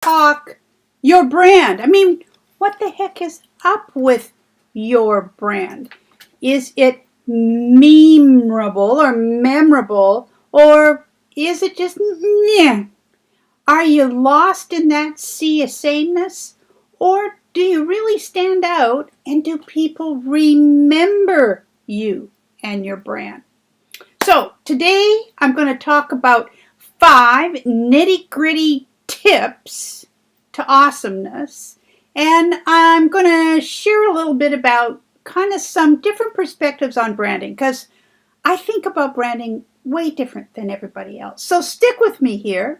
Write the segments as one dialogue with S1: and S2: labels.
S1: talk your brand. I mean, what the heck is up with your brand? Is it memorable or memorable, or is it just meh? Are you lost in that sea of sameness, or do you really stand out, and do people remember you and your brand? So today I'm going to talk about 5 nitty-gritty tips to awesomeness, and I'm going to share a little bit about kind of some different perspectives on branding, because I think about branding way different than everybody else. So stick with me here,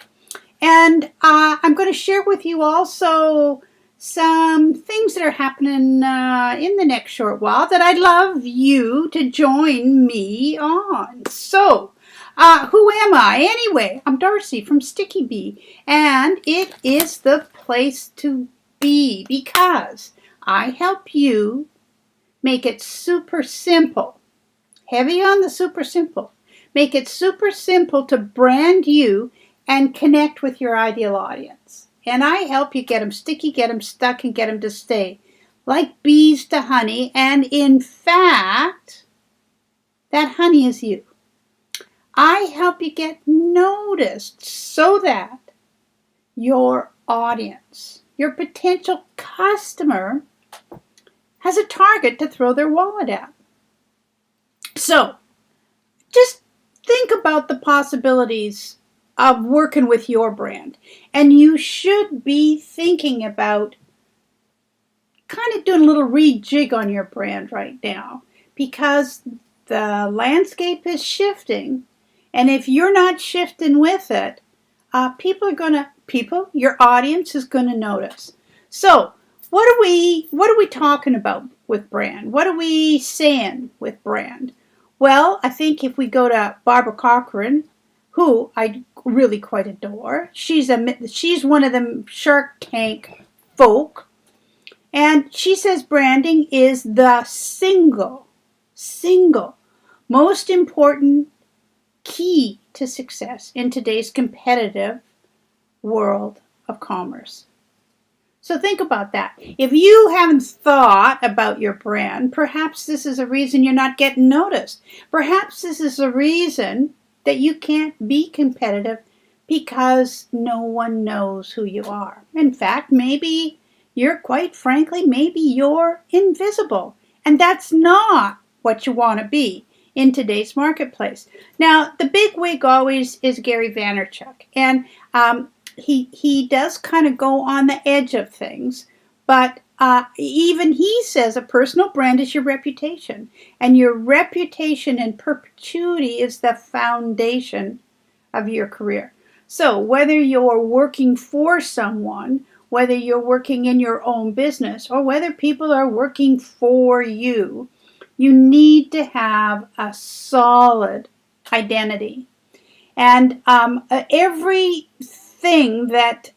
S1: and I'm going to share with you also some things that are happening in the next short while that I'd love you to join me on. So, who am I? Anyway, I'm Darcy from Sticky Bee, and it is the place to be because I help you make it super simple. Heavy on the super simple. Make it super simple to brand you and connect with your ideal audience. And I help you get them sticky, get them stuck, and get them to stay. Like bees to honey. And in fact, that honey is you. I help you get noticed so that your audience, your potential customer, has a target to throw their wallet at. So, just think about the possibilities of working with your brand. And you should be thinking about kind of doing a little rejig on your brand right now, because the landscape is shifting. And if you're not shifting with it, your audience is going to notice. So what are we talking about with brand? What are we saying with brand? Well, I think if we go to Barbara Corcoran, who I really quite adore. She's one of them Shark Tank folk. And she says branding is the single most important key to success in today's competitive world of commerce. So think about that. If you haven't thought about your brand, perhaps this is a reason you're not getting noticed. Perhaps this is a reason that you can't be competitive because no one knows who you are. In fact, maybe you're invisible. And that's not what you want to be in today's marketplace. Now, the big wig always is Gary Vaynerchuk. And he does kind of go on the edge of things. But even he says a personal brand is your reputation. And your reputation in perpetuity is the foundation of your career. So whether you're working for someone, whether you're working in your own business, or whether people are working for you, you need to have a solid identity. And everything that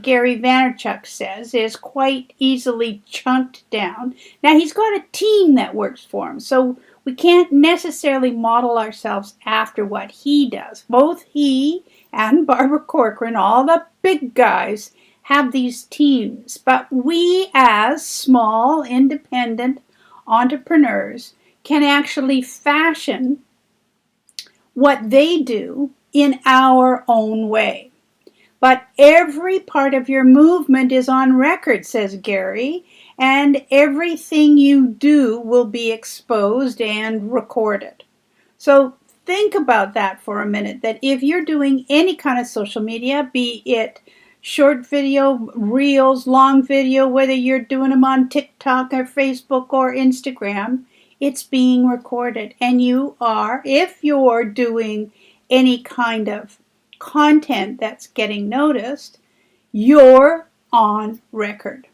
S1: Gary Vaynerchuk says is quite easily chunked down. Now, he's got a team that works for him, so we can't necessarily model ourselves after what he does. Both he and Barbara Corcoran, all the big guys, have these teams. But we, as small, independent entrepreneurs, can actually fashion what they do in our own way. But every part of your movement is on record, says Gary, and everything you do will be exposed and recorded. So think about that for a minute, that if you're doing any kind of social media, be it short video, reels, long video, whether you're doing them on TikTok or Facebook or Instagram, it's being recorded. And you are, if you're doing any kind of content that's getting noticed, you're on record.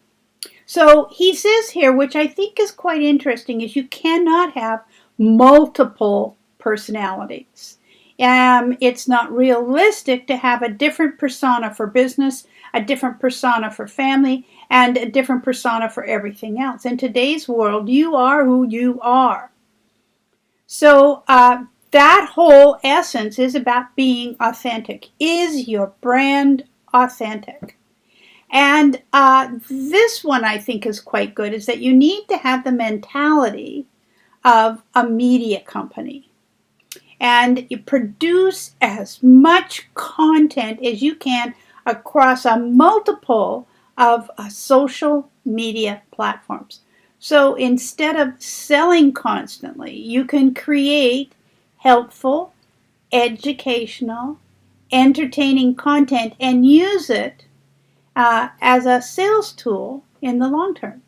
S1: So he says here, which I think is quite interesting, is you cannot have multiple personalities. It's not realistic to have a different persona for business, a different persona for family, and a different persona for everything else. In today's world, you are who you are. So that whole essence is about being authentic. Is your brand authentic? And this one I think is quite good, is that you need to have the mentality of a media company. And you produce as much content as you can across a multiple of social media platforms. So instead of selling constantly, you can create helpful, educational, entertaining content and use it as a sales tool in the long term.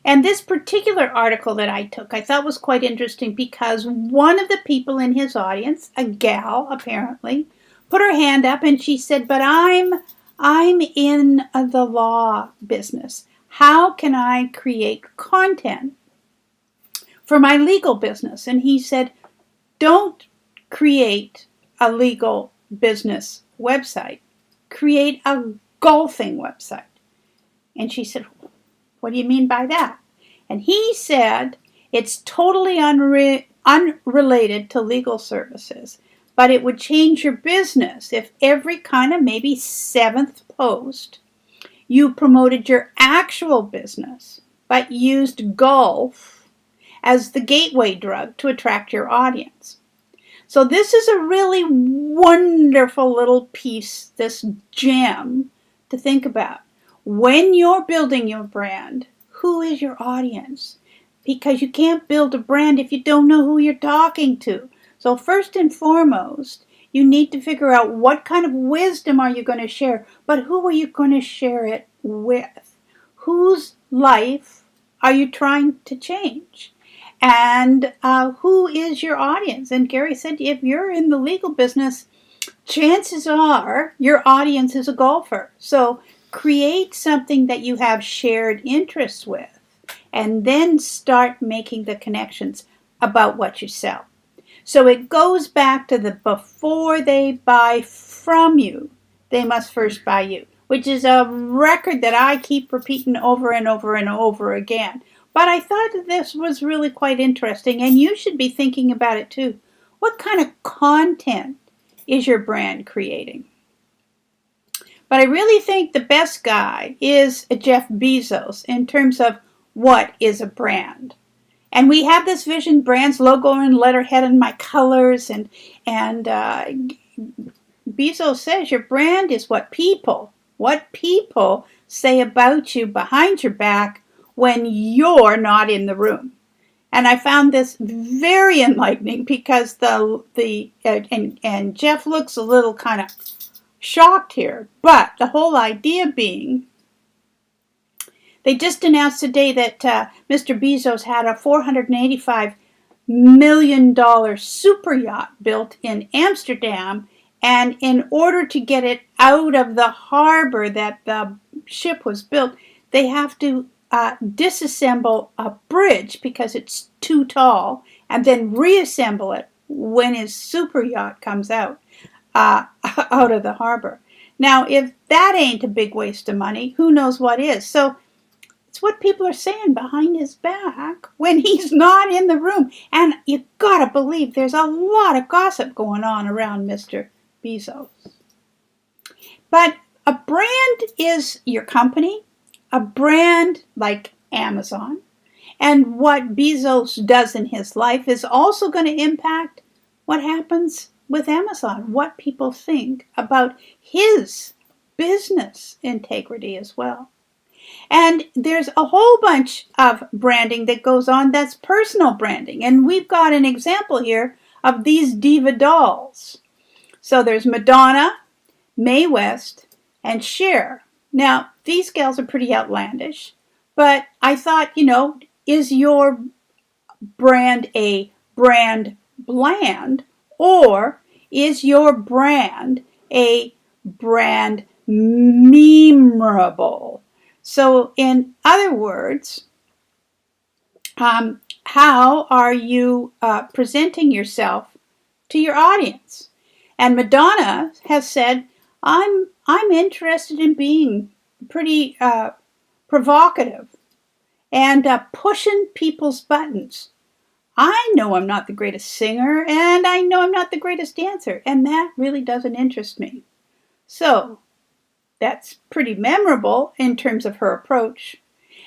S1: And this particular article that I took, I thought was quite interesting because one of the people in his audience, a gal apparently, put her hand up and she said, "But I'm in the law business. How can I create content for my legal business?" And he said, "Don't create a legal business website. Create a golfing website." And she said, "What do you mean by that?" And he said, "It's totally unrelated to legal services, but it would change your business if every kind of maybe seventh post you promoted your actual business, but used golf as the gateway drug to attract your audience." So this is a really wonderful little piece, this gem to think about. When you're building your brand, who is your audience? Because you can't build a brand if you don't know who you're talking to. So first and foremost, you need to figure out what kind of wisdom are you going to share, but who are you going to share it with? Whose life are you trying to change? And who is your audience? And Gary said, if you're in the legal business, chances are your audience is a golfer. So create something that you have shared interests with, and then start making the connections about what you sell. So it goes back to the before they buy from you, they must first buy you, which is a record that I keep repeating over and over and over again. But I thought that this was really quite interesting, and you should be thinking about it too. What kind of content is your brand creating? But I really think the best guy is Jeff Bezos in terms of what is a brand. And we have this vision, brand's logo and letterhead and my colors. And Bezos says your brand is what people say about you behind your back when you're not in the room. And I found this very enlightening because and Jeff looks a little kind of shocked here, but the whole idea being, they just announced today that Mr. Bezos had a $485 million super yacht built in Amsterdam, and in order to get it out of the harbor that the ship was built, they have to disassemble a bridge because it's too tall, and then reassemble it when his super yacht comes out of the harbor. Now, if that ain't a big waste of money, who knows what is? So it's what people are saying behind his back when he's not in the room. And you gotta believe there's a lot of gossip going on around Mr. Bezos. But a brand is your company, a brand like Amazon, and what Bezos does in his life is also going to impact what happens with Amazon, what people think about his business integrity as well. And there's a whole bunch of branding that goes on that's personal branding. And we've got an example here of these diva dolls. So there's Madonna, Mae West, and Cher. Now, these gals are pretty outlandish, but I thought, is your brand a brand bland, or is your brand a brand memorable? So in other words, how are you presenting yourself to your audience? And Madonna has said, I'm interested in being pretty provocative and pushing people's buttons. I know I'm not the greatest singer, and I know I'm not the greatest dancer, and that really doesn't interest me. So, That's pretty memorable in terms of her approach.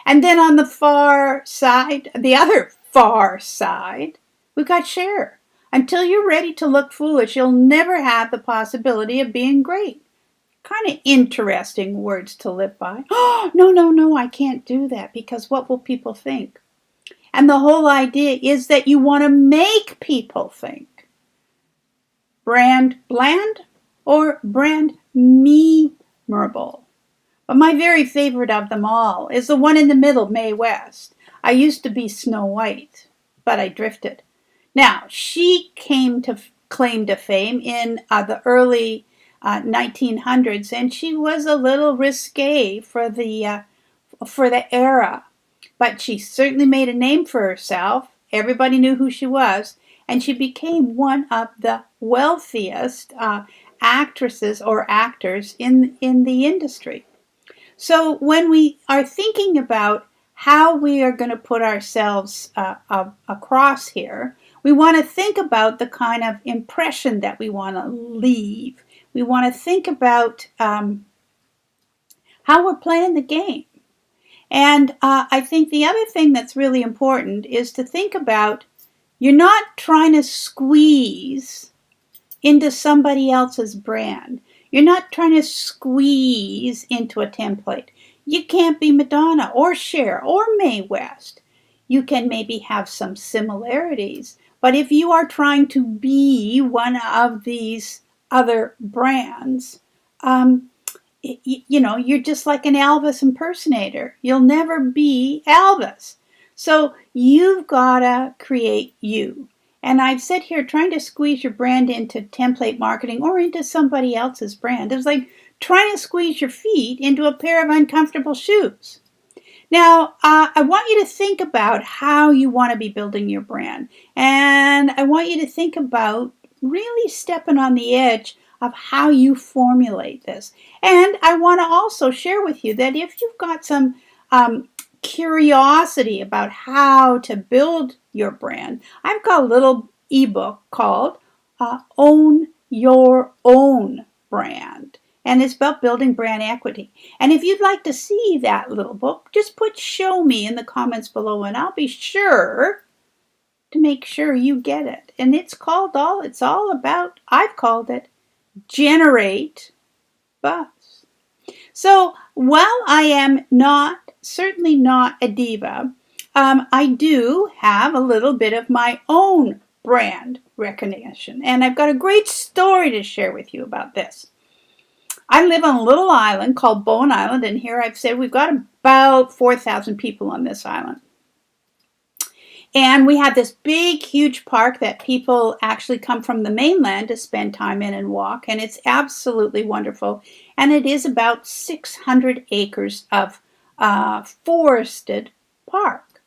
S1: And then on the far side, the other far side, we got Cher. Until you're ready to look foolish, you'll never have the possibility of being great. Kind of interesting words to live by. Oh, no, I can't do that because what will people think? And the whole idea is that you want to make people think. BRANDBland or brand memorable. But my very favorite of them all is the one in the middle, Mae West. I used to be Snow White, but I drifted. Now, she came to claim to fame in the early 1900s, and she was a little risque for the era. But she certainly made a name for herself. Everybody knew who she was, and she became one of the wealthiest actresses or actors in the industry. So when we are thinking about how we are going to put ourselves across here, we want to think about the kind of impression that we want to leave. We want to think about how we're playing the game. And I think the other thing that's really important is to think about you're not trying to squeeze into somebody else's brand. You're not trying to squeeze into a template. You can't be Madonna or Cher or Mae West. You can maybe have some similarities, but if you are trying to be one of these other brands, you're just like an Elvis impersonator. You'll never be Elvis. So you've got to create you. And I've said here, trying to squeeze your brand into template marketing or into somebody else's brand is like trying to squeeze your feet into a pair of uncomfortable shoes. Now, I want you to think about how you want to be building your brand. And I want you to think about really stepping on the edge of how you formulate this. And I want to also share with you that if you've got some curiosity about how to build your brand, I've got a little ebook called Own Your Own Brand. And it's about building brand equity. And if you'd like to see that little book, just put show me in the comments below and I'll be sure to make sure you get it. And it's all about, I've called it, generate buzz. So while I am certainly not a diva, I do have a little bit of my own brand recognition. And I've got a great story to share with you about this. I live on a little island called Bowen Island, and here I've said we've got about 4,000 people on this island. And we have this big, huge park that people actually come from the mainland to spend time in and walk, and it's absolutely wonderful. And it is about 600 acres of forested park.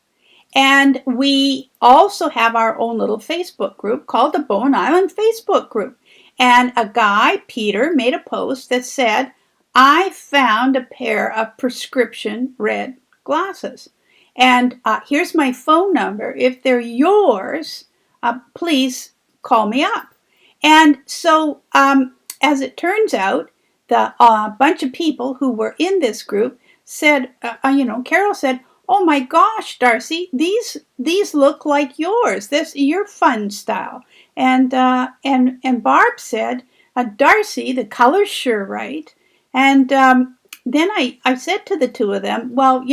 S1: And we also have our own little Facebook group called the Bowen Island Facebook group. And a guy, Peter, made a post that said, I found a pair of prescription red glasses. And here's my phone number. If they're yours, please call me up. And so as it turns out, the bunch of people who were in this group said, Carol said, oh my gosh, Darcy, these look like yours. This your fun style. And Barb said, Darcy, the color's sure right. And then I said to the two of them, well,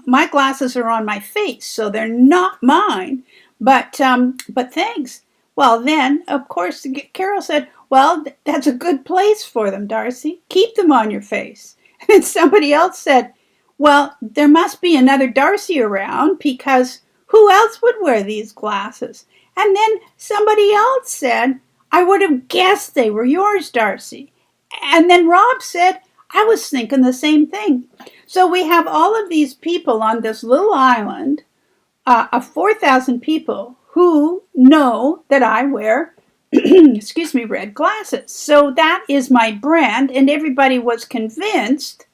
S1: my glasses are on my face, so they're not mine. But thanks. Well, then, of course, Carol said, well, that's a good place for them, Darcy. Keep them on your face. And then somebody else said, well, there must be another Darcy around because who else would wear these glasses? And then somebody else said, I would have guessed they were yours, Darcy. And then Rob said, I was thinking the same thing. So we have all of these people on this little island of 4,000 people who know that I wear, red glasses. So that is my brand, and everybody was convinced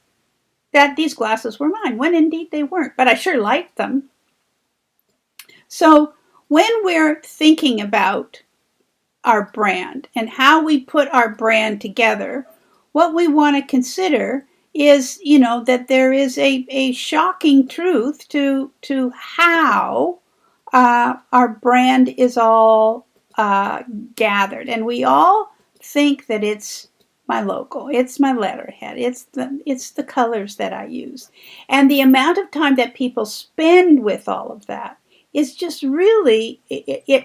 S1: that these glasses were mine, when indeed they weren't, but I sure liked them. So when we're thinking about our brand and how we put our brand together, what we want to consider is, you know, that there is a shocking truth to how our brand is all gathered. And we all think that it's my logo, it's my letterhead, it's the colors that I use. And the amount of time that people spend with all of that is just really,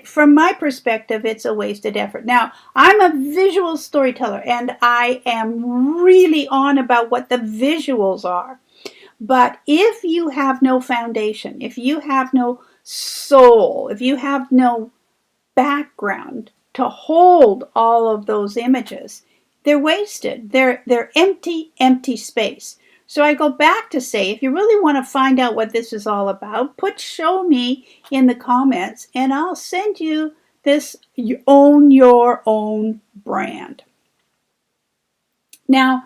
S1: from my perspective, it's a wasted effort. Now, I'm a visual storyteller, and I am really on about what the visuals are. But if you have no foundation, if you have no soul, if you have no background to hold all of those images, they're wasted. They're empty space. So I go back to say, if you really want to find out what this is all about, show me in the comments, and I'll send you this Own Your Own Brand. Now,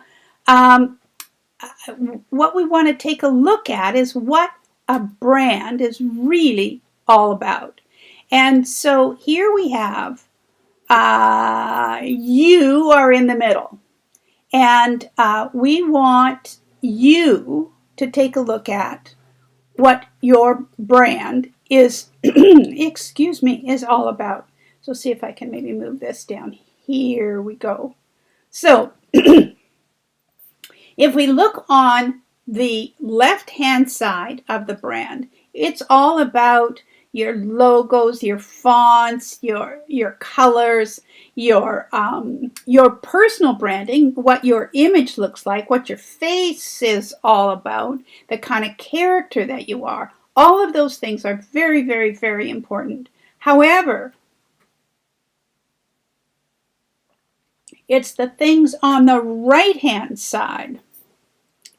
S1: what we want to take a look at is what a brand is really all about. And so here we have, you are in the middle. And we want you to take a look at what your brand is, excuse me, is all about. So see if I can maybe move this down. Here we go. So if we look on the left-hand side of the brand, it's all about your logos, your fonts, your colors, your personal branding, what your image looks like, what your face is all about, the kind of character that you are. All of those things are very, very, very important. However, it's the things on the right-hand side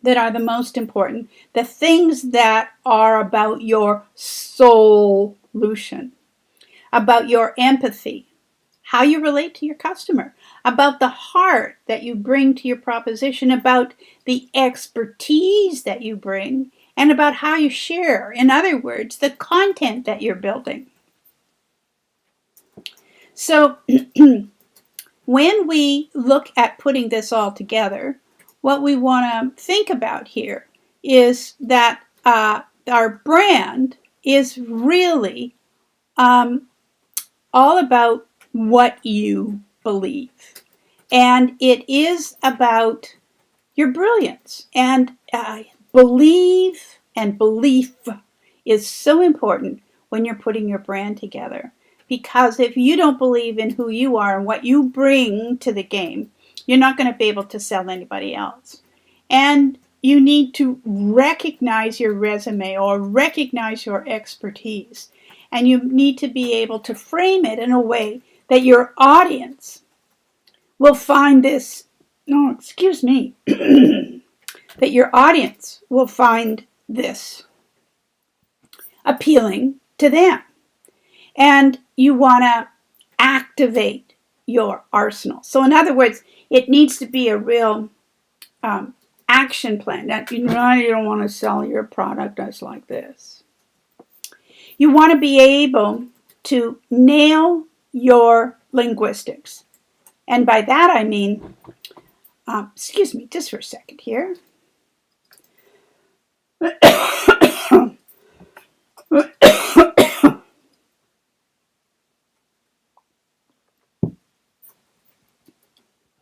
S1: that are the most important, the things that are about your solution, about your empathy, how you relate to your customer, about the heart that you bring to your proposition, about the expertise that you bring, and about how you share. In other words, the content that you're building. So when we look at putting this all together, what we want to think about here is that our brand is really all about what you believe. And it is about your brilliance. And believe and belief is so important when you're putting your brand together. Because if you don't believe in who you are and what you bring to the game, you're not going to be able to sell anybody else. And you need to recognize your resume or recognize your expertise. And you need to be able to frame it in a way that your audience will find this, that your audience will find this appealing to them. And you want to activate your arsenal. So in other words, it needs to be a real action plan. That you don't want to sell your product as like this. You want to be able to nail your linguistics. And by that I mean, excuse me, just for a second here.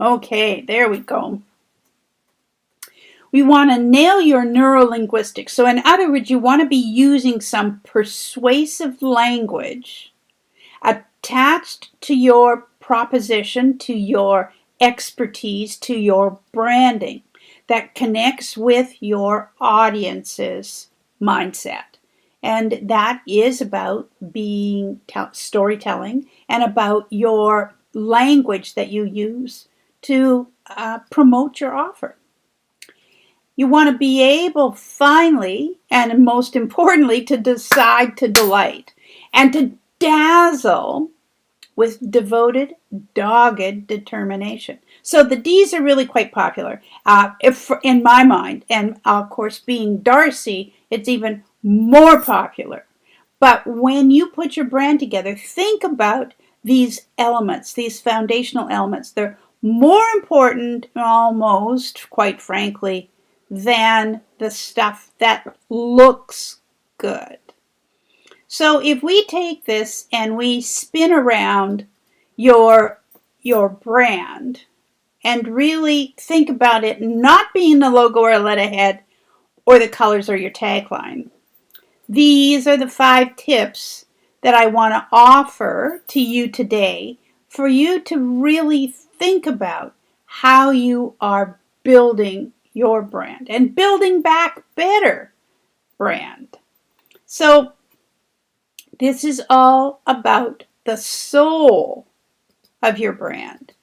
S1: Okay, there we go. We want to nail your neurolinguistics. So in other words, you want to be using some persuasive language attached to your proposition, to your expertise, to your branding that connects with your audience's mindset. And that is about being storytelling and about your language that you use to promote your offer. You want to be able finally, and most importantly, to decide to delight and to dazzle with devoted, dogged determination. So the D's are really quite popular in my mind. And of course, being Darcy, it's even more popular. But when you put your brand together, think about these elements, these foundational elements. They're more important, almost, quite frankly, than the stuff that looks good. So if we take this and we spin around your brand and really think about it not being the logo or letterhead or the colors or your tagline, these are the 5 tips that I want to offer to you today for you to really think about how you are building your brand and building back better brand. So this is all about the soul of your brand.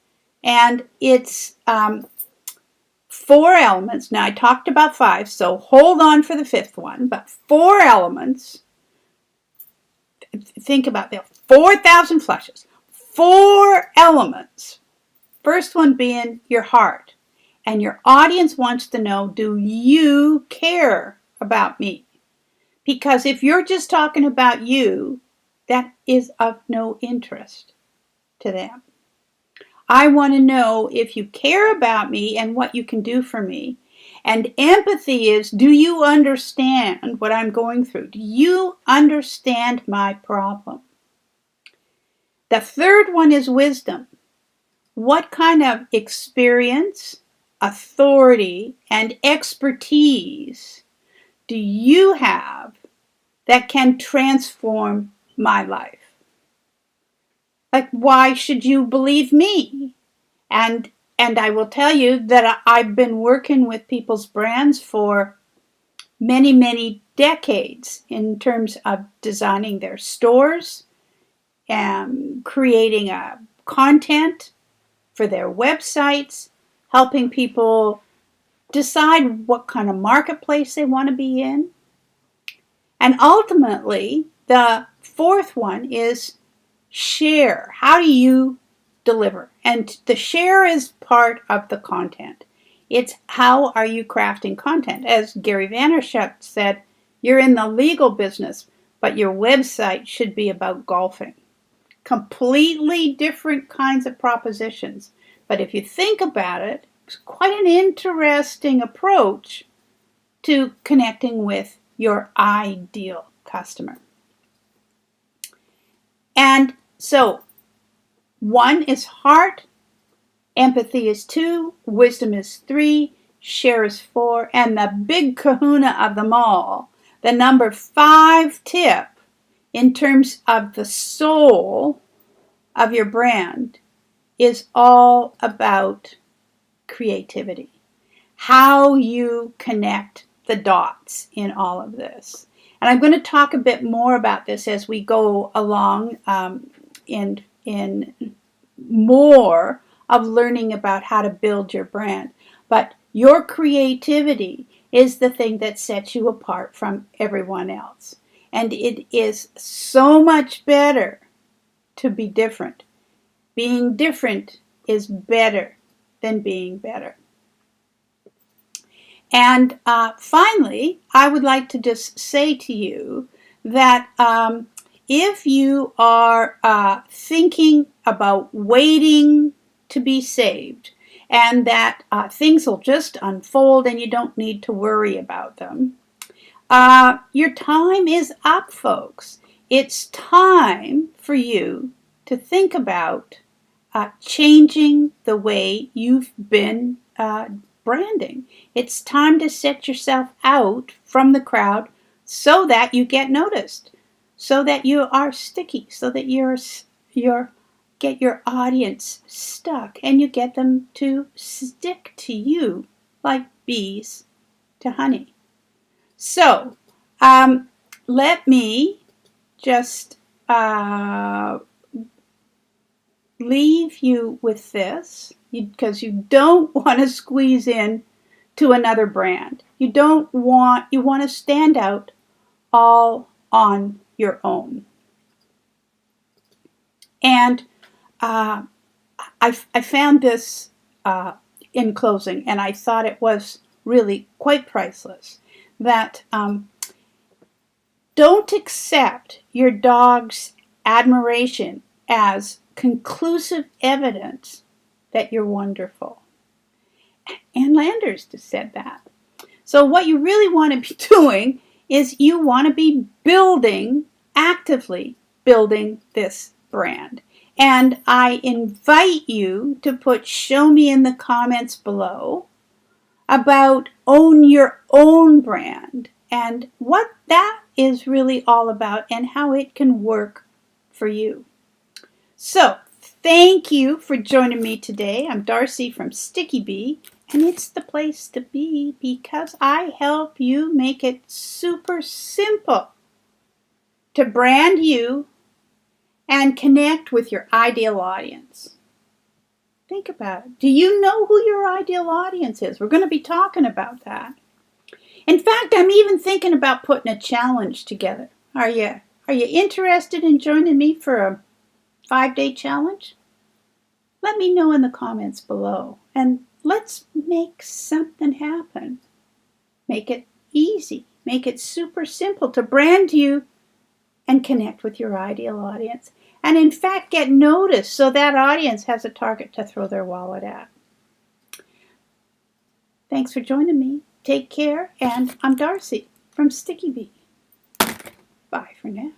S1: And it's 4 elements. Now I talked about 5, so hold on for the 5th one, but 4 elements. Think about that. 4,000 flushes. 4 elements. First one being your heart. And your audience wants to know, do you care about me? Because if you're just talking about you, that is of no interest to them. I want to know if you care about me and what you can do for me. And empathy is, do you understand what I'm going through? Do you understand my problem? The 3rd one is wisdom. What kind of experience, authority, and expertise do you have that can transform my life? Like, why should you believe me? And I will tell you that I've been working with people's brands for many, many decades in terms of designing their stores and creating content for their websites, helping people decide what kind of marketplace they want to be in. And ultimately, the 4th one is share. How do you deliver? And the share is part of the content. It's how are you crafting content? As Gary Vaynerchuk said, you're in the legal business, but your website should be about golfing. Completely different kinds of propositions. But if you think about it, it's quite an interesting approach to connecting with your ideal customer. And so 1 is heart, empathy is 2, wisdom is 3, share is 4, and the big kahuna of them all, the number 5 tip in terms of the soul of your brand is all about creativity. How you connect the dots in all of this. And I'm going to talk a bit more about this as we go along in more of learning about how to build your brand. But your creativity is the thing that sets you apart from everyone else. And it is so much better to be different. Being different is better than being better. And finally, I would like to just say to you that if you are thinking about waiting to be saved and that things will just unfold and you don't need to worry about them, your time is up, folks. It's time for you to think about changing the way you've been branding. It's time to set yourself out from the crowd so that you get noticed, so that you are sticky, so that get your audience stuck and you get them to stick to you like bees to honey. So let me just leave you with this, because you don't want to squeeze in to another brand. You want to stand out all on your own. And I found this in closing, and I thought it was really quite priceless, that don't accept your dog's admiration as conclusive evidence that you're wonderful. Ann Landers just said that. So what you really want to be doing is you want to be building, actively building this brand. And I invite you to put show me in the comments below about own your own brand and what that is really all about and how it can work for you. So, thank you for joining me today. I'm Darcy from Sticky Bee, and it's the place to be because I help you make it super simple to brand you and connect with your ideal audience. Think about it. Do you know who your ideal audience is? We're going to be talking about that. In fact, I'm even thinking about putting a challenge together. Are you interested in joining me for a 5-day challenge? Let me know in the comments below and let's make something happen. Make it easy. Make it super simple to brand you and connect with your ideal audience. And in fact, get noticed so that audience has a target to throw their wallet at. Thanks for joining me. Take care, and I'm Darcy from Sticky Bee. Bye for now.